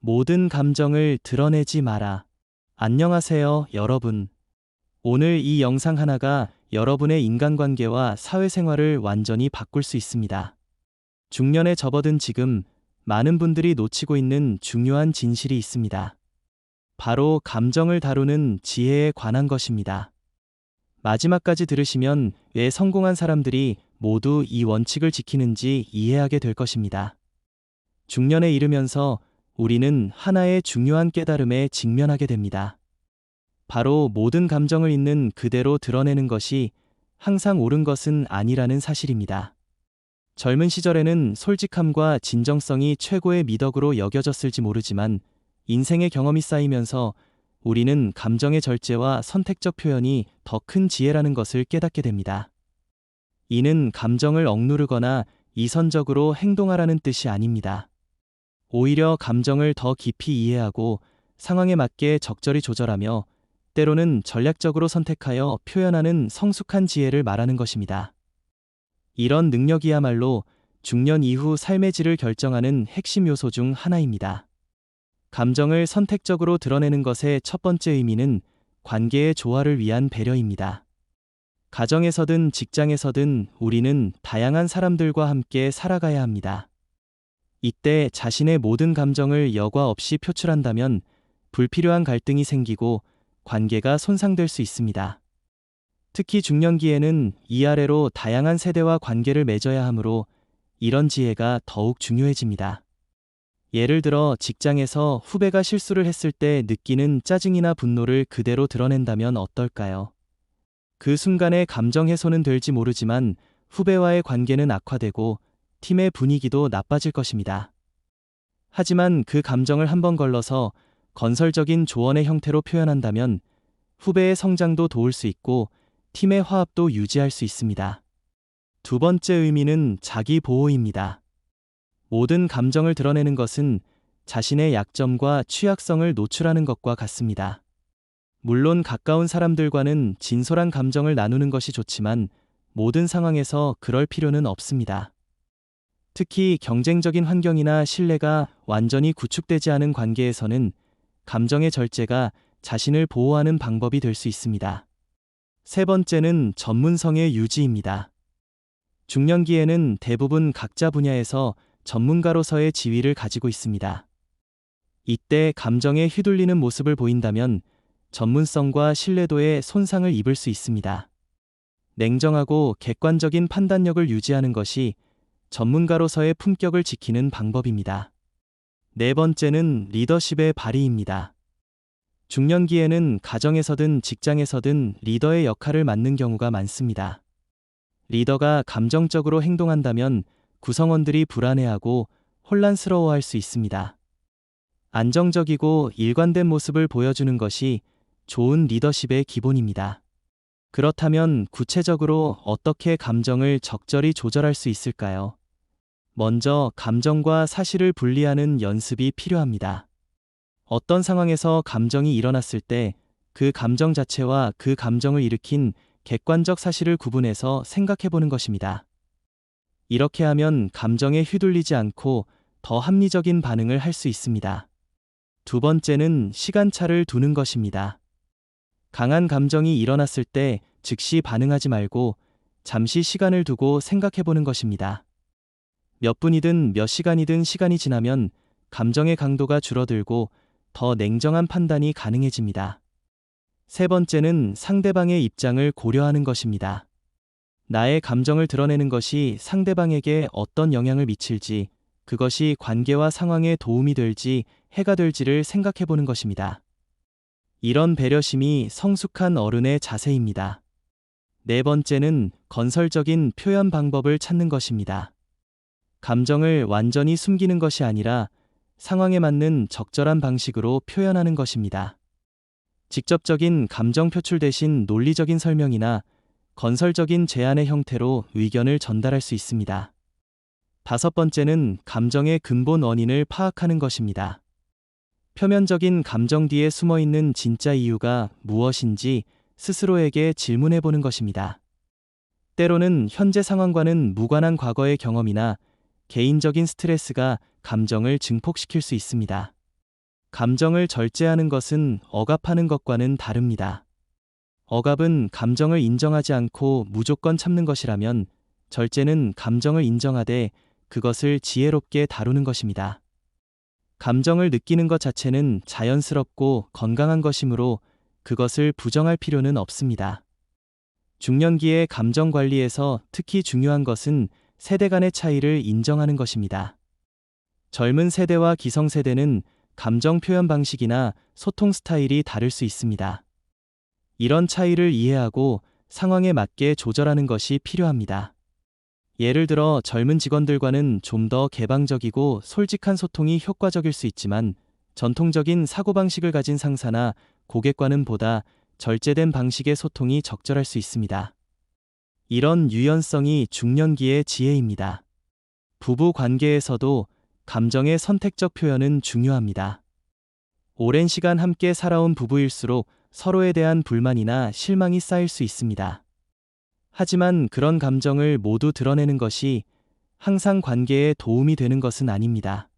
모든 감정을 드러내지 마라. 안녕하세요, 여러분. 오늘 이 영상 하나가 여러분의 인간관계와 사회생활을 완전히 바꿀 수 있습니다. 중년에 접어든 지금 많은 분들이 놓치고 있는 중요한 진실이 있습니다. 바로 감정을 다루는 지혜에 관한 것입니다. 마지막까지 들으시면 왜 성공한 사람들이 모두 이 원칙을 지키는지 이해하게 될 것입니다. 중년에 이르면서 우리는 하나의 중요한 깨달음에 직면하게 됩니다. 바로 모든 감정을 있는 그대로 드러내는 것이 항상 옳은 것은 아니라는 사실입니다. 젊은 시절에는 솔직함과 진정성이 최고의 미덕으로 여겨졌을지 모르지만 인생의 경험이 쌓이면서 우리는 감정의 절제와 선택적 표현이 더 큰 지혜라는 것을 깨닫게 됩니다. 이는 감정을 억누르거나 이선적으로 행동하라는 뜻이 아닙니다. 오히려 감정을 더 깊이 이해하고 상황에 맞게 적절히 조절하며 때로는 전략적으로 선택하여 표현하는 성숙한 지혜를 말하는 것입니다. 이런 능력이야말로 중년 이후 삶의 질을 결정하는 핵심 요소 중 하나입니다. 감정을 선택적으로 드러내는 것의 첫 번째 의미는 관계의 조화를 위한 배려입니다. 가정에서든 직장에서든 우리는 다양한 사람들과 함께 살아가야 합니다. 이때 자신의 모든 감정을 여과 없이 표출한다면 불필요한 갈등이 생기고 관계가 손상될 수 있습니다. 특히 중년기에는 이아래로 다양한 세대와 관계를 맺어야 하므로 이런 지혜가 더욱 중요해집니다. 예를 들어 직장에서 후배가 실수를 했을 때 느끼는 짜증이나 분노를 그대로 드러낸다면 어떨까요? 그 순간의 감정 해소는 될지 모르지만 후배와의 관계는 악화되고 팀의 분위기도 나빠질 것입니다. 하지만 그 감정을 한번 걸러서 건설적인 조언의 형태로 표현한다면 후배의 성장도 도울 수 있고 팀의 화합도 유지할 수 있습니다. 두 번째 의미는 자기 보호입니다. 모든 감정을 드러내는 것은 자신의 약점과 취약성을 노출하는 것과 같습니다. 물론 가까운 사람들과는 진솔한 감정을 나누는 것이 좋지만 모든 상황에서 그럴 필요는 없습니다. 특히 경쟁적인 환경이나 신뢰가 완전히 구축되지 않은 관계에서는 감정의 절제가 자신을 보호하는 방법이 될 수 있습니다. 세 번째는 전문성의 유지입니다. 중년기에는 대부분 각자 분야에서 전문가로서의 지위를 가지고 있습니다. 이때 감정에 휘둘리는 모습을 보인다면 전문성과 신뢰도에 손상을 입을 수 있습니다. 냉정하고 객관적인 판단력을 유지하는 것이 전문가로서의 품격을 지키는 방법입니다. 네 번째는 리더십의 발휘입니다. 중년기에는 가정에서든 직장에서든 리더의 역할을 맡는 경우가 많습니다. 리더가 감정적으로 행동한다면 구성원들이 불안해하고 혼란스러워할 수 있습니다. 안정적이고 일관된 모습을 보여주는 것이 좋은 리더십의 기본입니다. 그렇다면 구체적으로 어떻게 감정을 적절히 조절할 수 있을까요? 먼저 감정과 사실을 분리하는 연습이 필요합니다. 어떤 상황에서 감정이 일어났을 때 그 감정 자체와 그 감정을 일으킨 객관적 사실을 구분해서 생각해보는 것입니다. 이렇게 하면 감정에 휘둘리지 않고 더 합리적인 반응을 할 수 있습니다. 두 번째는 시간차를 두는 것입니다. 강한 감정이 일어났을 때 즉시 반응하지 말고 잠시 시간을 두고 생각해보는 것입니다. 몇 분이든 몇 시간이든 시간이 지나면 감정의 강도가 줄어들고 더 냉정한 판단이 가능해집니다. 세 번째는 상대방의 입장을 고려하는 것입니다. 나의 감정을 드러내는 것이 상대방에게 어떤 영향을 미칠지, 그것이 관계와 상황에 도움이 될지, 해가 될지를 생각해보는 것입니다. 이런 배려심이 성숙한 어른의 자세입니다. 네 번째는 건설적인 표현 방법을 찾는 것입니다. 감정을 완전히 숨기는 것이 아니라 상황에 맞는 적절한 방식으로 표현하는 것입니다. 직접적인 감정 표출 대신 논리적인 설명이나 건설적인 제안의 형태로 의견을 전달할 수 있습니다. 다섯 번째는 감정의 근본 원인을 파악하는 것입니다. 표면적인 감정 뒤에 숨어 있는 진짜 이유가 무엇인지 스스로에게 질문해 보는 것입니다. 때로는 현재 상황과는 무관한 과거의 경험이나 개인적인 스트레스가 감정을 증폭시킬 수 있습니다. 감정을 절제하는 것은 억압하는 것과는 다릅니다. 억압은 감정을 인정하지 않고 무조건 참는 것이라면, 절제는 감정을 인정하되 그것을 지혜롭게 다루는 것입니다. 감정을 느끼는 것 자체는 자연스럽고 건강한 것이므로 그것을 부정할 필요는 없습니다. 중년기의 감정 관리에서 특히 중요한 것은 세대 간의 차이를 인정하는 것입니다. 젊은 세대와 기성세대는 감정 표현 방식이나 소통 스타일이 다를 수 있습니다. 이런 차이를 이해하고 상황에 맞게 조절하는 것이 필요합니다. 예를 들어 젊은 직원들과는 좀 더 개방적이고 솔직한 소통이 효과적일 수 있지만, 전통적인 사고방식을 가진 상사나 고객과는 보다 절제된 방식의 소통이 적절할 수 있습니다. 이런 유연성이 중년기의 지혜입니다. 부부 관계에서도 감정의 선택적 표현은 중요합니다. 오랜 시간 함께 살아온 부부일수록 서로에 대한 불만이나 실망이 쌓일 수 있습니다. 하지만 그런 감정을 모두 드러내는 것이 항상 관계에 도움이 되는 것은 아닙니다.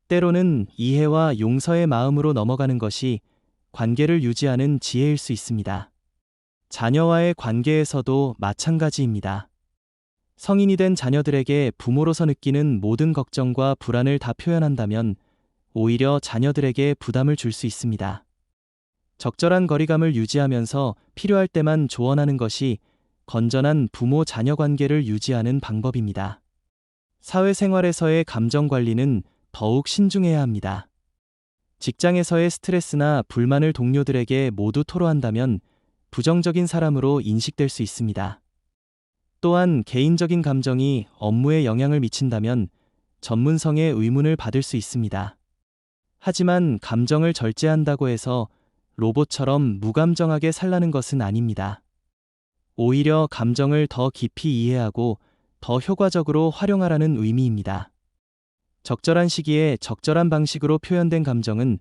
때로는 이해와 용서의 마음으로 넘어가는 것이 관계를 유지하는 지혜일 수 있습니다. 자녀와의 관계에서도 마찬가지입니다. 성인이 된 자녀들에게 부모로서 느끼는 모든 걱정과 불안을 다 표현한다면 오히려 자녀들에게 부담을 줄 수 있습니다. 적절한 거리감을 유지하면서 필요할 때만 조언하는 것이 건전한 부모-자녀 관계를 유지하는 방법입니다. 사회생활에서의 감정 관리는 더욱 신중해야 합니다. 직장에서의 스트레스나 불만을 동료들에게 모두 토로한다면 부정적인 사람으로 인식될 수 있습니다. 또한 개인적인 감정이 업무에 영향을 미친다면 전문성의 의문을 받을 수 있습니다. 하지만 감정을 절제한다고 해서 로봇처럼 무감정하게 살라는 것은 아닙니다. 오히려 감정을 더 깊이 이해하고 더 효과적으로 활용하라는 의미입니다. 적절한 시기에 적절한 방식으로 표현된 감정은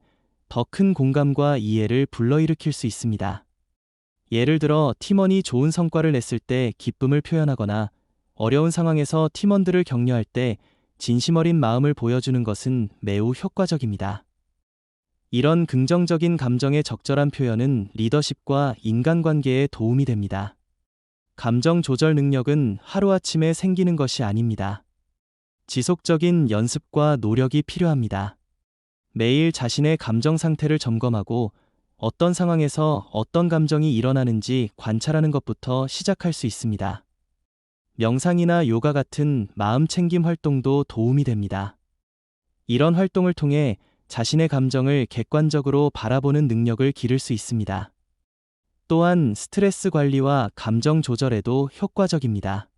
더 큰 공감과 이해를 불러일으킬 수 있습니다. 예를 들어 팀원이 좋은 성과를 냈을 때 기쁨을 표현하거나, 어려운 상황에서 팀원들을 격려할 때 진심 어린 마음을 보여주는 것은 매우 효과적입니다. 이런 긍정적인 감정의 적절한 표현은 리더십과 인간관계에 도움이 됩니다. 감정 조절 능력은 하루아침에 생기는 것이 아닙니다. 지속적인 연습과 노력이 필요합니다. 매일 자신의 감정 상태를 점검하고 어떤 상황에서 어떤 감정이 일어나는지 관찰하는 것부터 시작할 수 있습니다. 명상이나 요가 같은 마음 챙김 활동도 도움이 됩니다. 이런 활동을 통해 자신의 감정을 객관적으로 바라보는 능력을 기를 수 있습니다. 또한 스트레스 관리와 감정 조절에도 효과적입니다.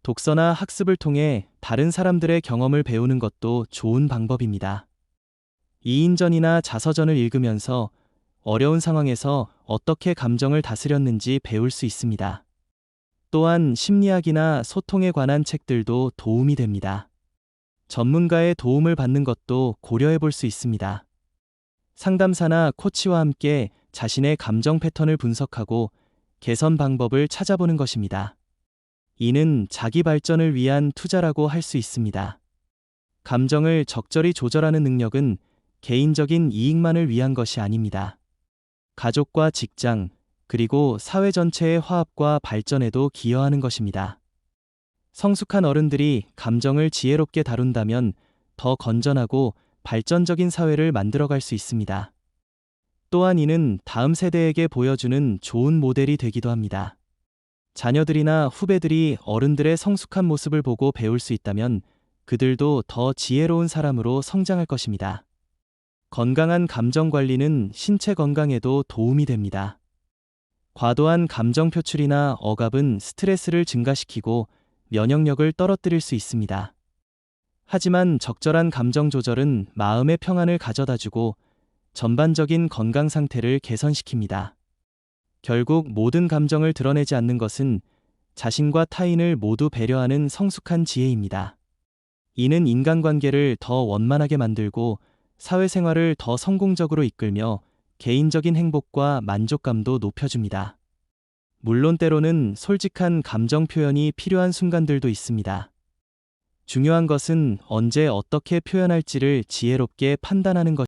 독서나 학습을 통해 다른 사람들의 경험을 배우는 것도 좋은 방법입니다. 이인전이나 자서전을 읽으면서 어려운 상황에서 어떻게 감정을 다스렸는지 배울 수 있습니다. 또한 심리학이나 소통에 관한 책들도 도움이 됩니다. 전문가의 도움을 받는 것도 고려해 볼 수 있습니다. 상담사나 코치와 함께 자신의 감정 패턴을 분석하고 개선 방법을 찾아보는 것입니다. 이는 자기 발전을 위한 투자라고 할 수 있습니다. 감정을 적절히 조절하는 능력은 개인적인 이익만을 위한 것이 아닙니다. 가족과 직장, 그리고 사회 전체의 화합과 발전에도 기여하는 것입니다. 성숙한 어른들이 감정을 지혜롭게 다룬다면 더 건전하고 발전적인 사회를 만들어갈 수 있습니다. 또한 이는 다음 세대에게 보여주는 좋은 모델이 되기도 합니다. 자녀들이나 후배들이 어른들의 성숙한 모습을 보고 배울 수 있다면 그들도 더 지혜로운 사람으로 성장할 것입니다. 건강한 감정 관리는 신체 건강에도 도움이 됩니다. 과도한 감정 표출이나 억압은 스트레스를 증가시키고 면역력을 떨어뜨릴 수 있습니다. 하지만 적절한 감정 조절은 마음의 평안을 가져다주고 전반적인 건강 상태를 개선시킵니다. 결국 모든 감정을 드러내지 않는 것은 자신과 타인을 모두 배려하는 성숙한 지혜입니다. 이는 인간관계를 더 원만하게 만들고 사회생활을 더 성공적으로 이끌며 개인적인 행복과 만족감도 높여줍니다. 물론 때로는 솔직한 감정 표현이 필요한 순간들도 있습니다. 중요한 것은 언제 어떻게 표현할지를 지혜롭게 판단하는 것.